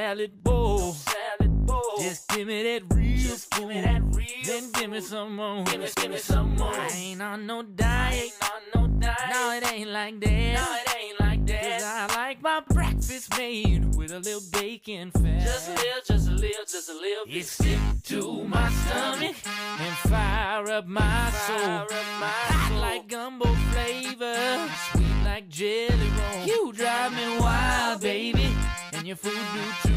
salad bowl. Just give me that real food. Then give me some more. Give me some more. I ain't on no diet. No, it ain't like that. 'Cause I like my breakfast made with a little bacon fat. Just a little bit. It stick to my stomach and fire up my soul. Hot like gumbo flavor, sweet like jelly roll. You drive me wild, baby, and your food do too.